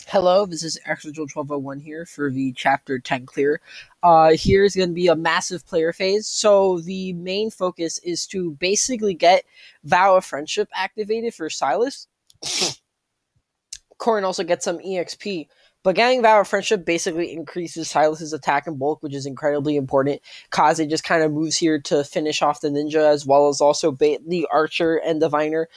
Hello, this is Extra1201 here for the Chapter 10 clear. Here's going to be a massive player phase. So the main focus is to basically get Vow of Friendship activated for Silas. Corrin also gets some EXP. But getting Vow of Friendship basically increases Silas's attack and bulk, which is incredibly important. Kaze just kind of moves here to finish off the ninja, as well as also the archer and diviner.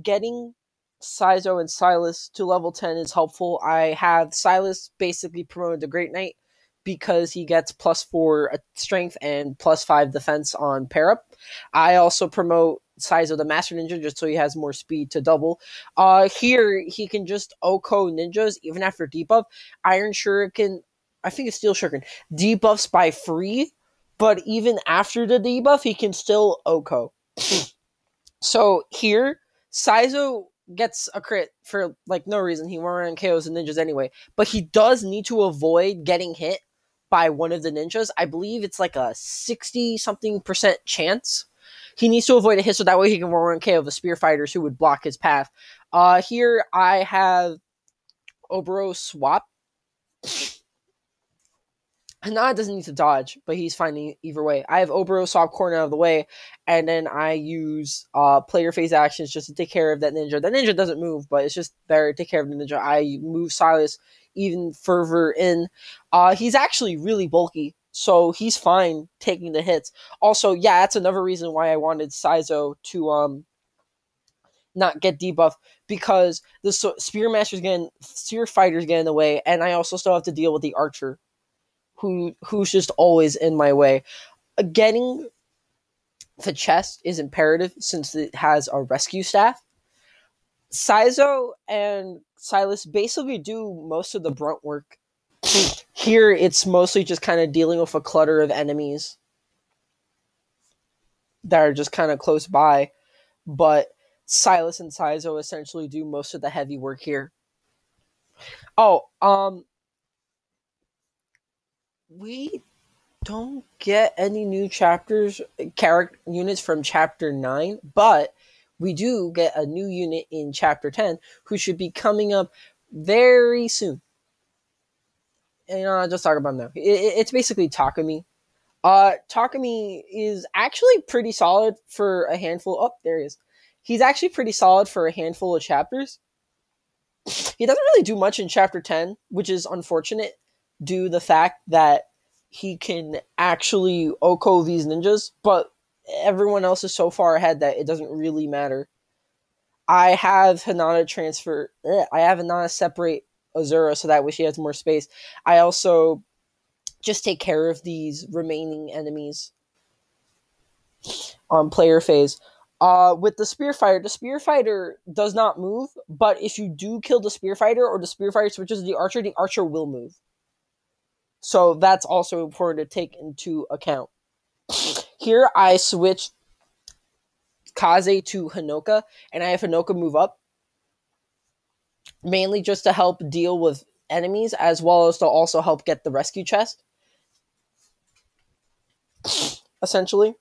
Getting Saizo and Silas to level 10 is helpful. I have Silas basically promoted to Great Knight because he gets +4 strength and +5 defense on pair up. I also promote Saizo the Master Ninja just so he has more speed to double. Here he can just OHKO ninjas even after debuff. Iron Shuriken, I think it's Steel Shuriken, debuffs by free, but even after the debuff he can still OHKO. So here Saizo gets a crit for no reason. He won't run KOs and ninjas anyway, but he does need to avoid getting hit by one of the ninjas. I believe it's like a 60-something% chance. He needs to avoid a hit so that way he can run KO the spear fighters who would block his path. Here I have Oboro swap. Hinata doesn't need to dodge, but he's fine either way. I have Oboro swap Corrin out of the way, and then I use player phase actions just to take care of that ninja. The ninja doesn't move, but it's just better to take care of the ninja. I move Silas even further in. He's actually really bulky, so he's fine taking the hits. Also, yeah, that's another reason why I wanted Saizo to not get debuffed, because the spear fighters get in the way, and I also still have to deal with the archer, who's just always in my way. Getting the chest is imperative since it has a rescue staff. Saizo and Silas basically do most of the brunt work. Here it's mostly just kind of dealing with a clutter of enemies that are just kind of close by, but Silas and Saizo essentially do most of the heavy work here. We don't get any new character units from Chapter 9, but we do get a new unit in Chapter 10 who should be coming up very soon. And I'll just talk about him now. It's basically Takumi. Takumi is actually pretty solid for a handful. Oh, there he is. He's actually pretty solid for a handful of chapters. He doesn't really do much in Chapter 10, which is unfortunate, due to the fact that he can actually OHKO these ninjas, but everyone else is so far ahead that it doesn't really matter. I have Hinata separate Azura so that way she has more space. I also just take care of these remaining enemies on player phase. With the spear fighter does not move, but if you do kill the spear fighter or the spear fighter switches to the archer will move. So that's also important to take into account. Here I switch Kaze to Hinoka, and I have Hinoka move up, mainly just to help deal with enemies, as well as to also help get the rescue chest. Essentially,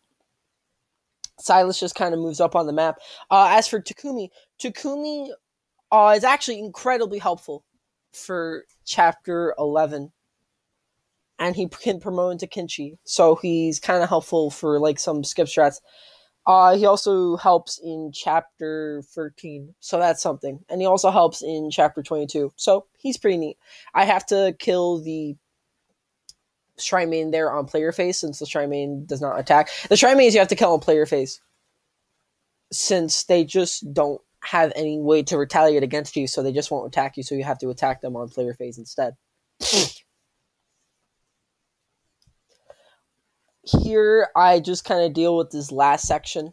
Silas just kind of moves up on the map. As for Takumi is actually incredibly helpful for Chapter 11. And he can promote into Kinchi, so he's kind of helpful for some skip strats. He also helps in Chapter 13, so that's something. And he also helps in Chapter 22, so he's pretty neat. I have to kill the Shrine Maiden there on player phase, since the Shrine Maiden does not attack. The Shrine Maidens you have to kill on player phase, since they just don't have any way to retaliate against you, so they just won't attack you, so you have to attack them on player phase instead. Here, I just kind of deal with this last section.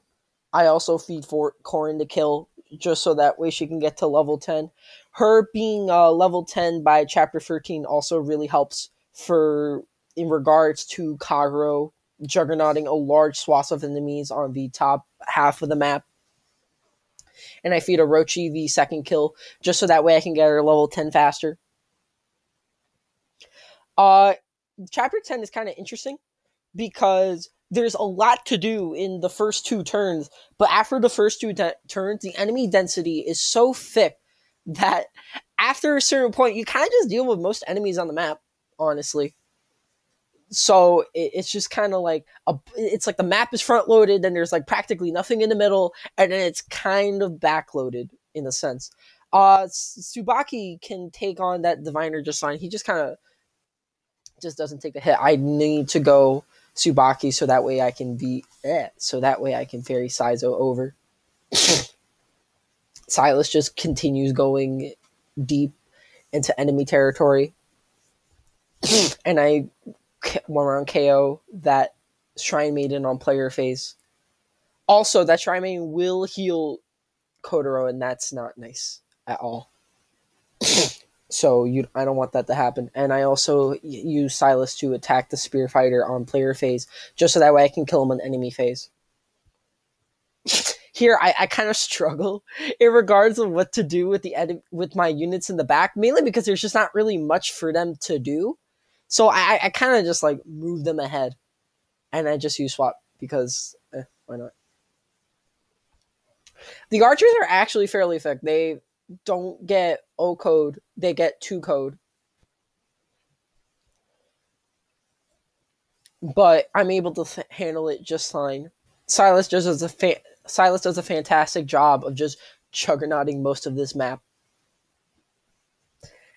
I also feed for Corrin to kill, just so that way she can get to level 10. Her being level 10 by Chapter 13 also really helps in regards to Kagero juggernauting a large swath of enemies on the top half of the map. And I feed Orochi the second kill, just so that way I can get her level 10 faster. Chapter 10 is kind of interesting, because there's a lot to do in the first 2 turns, but after the first 2 turns, the enemy density is so thick that after a certain point, you kind of just deal with most enemies on the map, honestly. So it's just kind of like it's like the map is front loaded, then there's like practically nothing in the middle, and then it's kind of back loaded in a sense. Tsubaki can take on that diviner just fine. He just kind of just doesn't take the hit. I need to go Tsubaki so that way I can ferry Saizo over. Silas just continues going deep into enemy territory, and I one round KO that Shrine Maiden on player phase. Also, that Shrine Maiden will heal Kotaro, and that's not nice at all. So I don't want that to happen. And I also use Silas to attack the Spear Fighter on player phase, just so that way I can kill him on enemy phase. Here, I kind of struggle in regards of what to do with my units in the back, mainly because there's just not really much for them to do. So I kind of just like move them ahead, and I just use swap because why not? The archers are actually fairly effective. They don't get O code; they get 2 code. But I'm able to handle it just fine. Silas does a fantastic job of just juggernauting most of this map,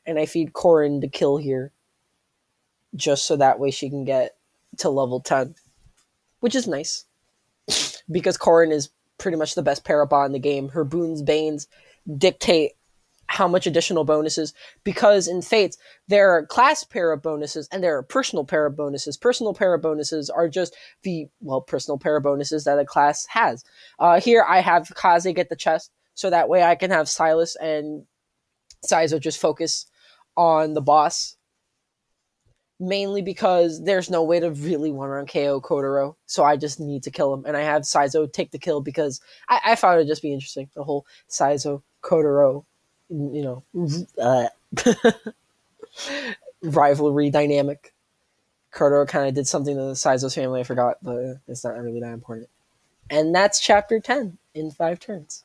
and I feed Corrin to kill here, just so that way she can get to level 10, which is nice because Corrin is pretty much the best parabot in the game. Her boons, banes dictate how much additional bonuses, because in Fates there are class para bonuses and there are personal para bonuses. Personal para bonuses are just the personal para bonuses that a class has. Here I have Kaze get the chest, so that way I can have Silas and Saizo just focus on the boss, mainly because there's no way to really one-round KO Kotaro, so I just need to kill him, and I have Saizo take the kill because I thought it would just be interesting, the whole Saizo Kotaro rivalry dynamic. Kotaro kind of did something to the Saizo's family, I forgot, but it's not really that important. And that's chapter 10 in 5 turns.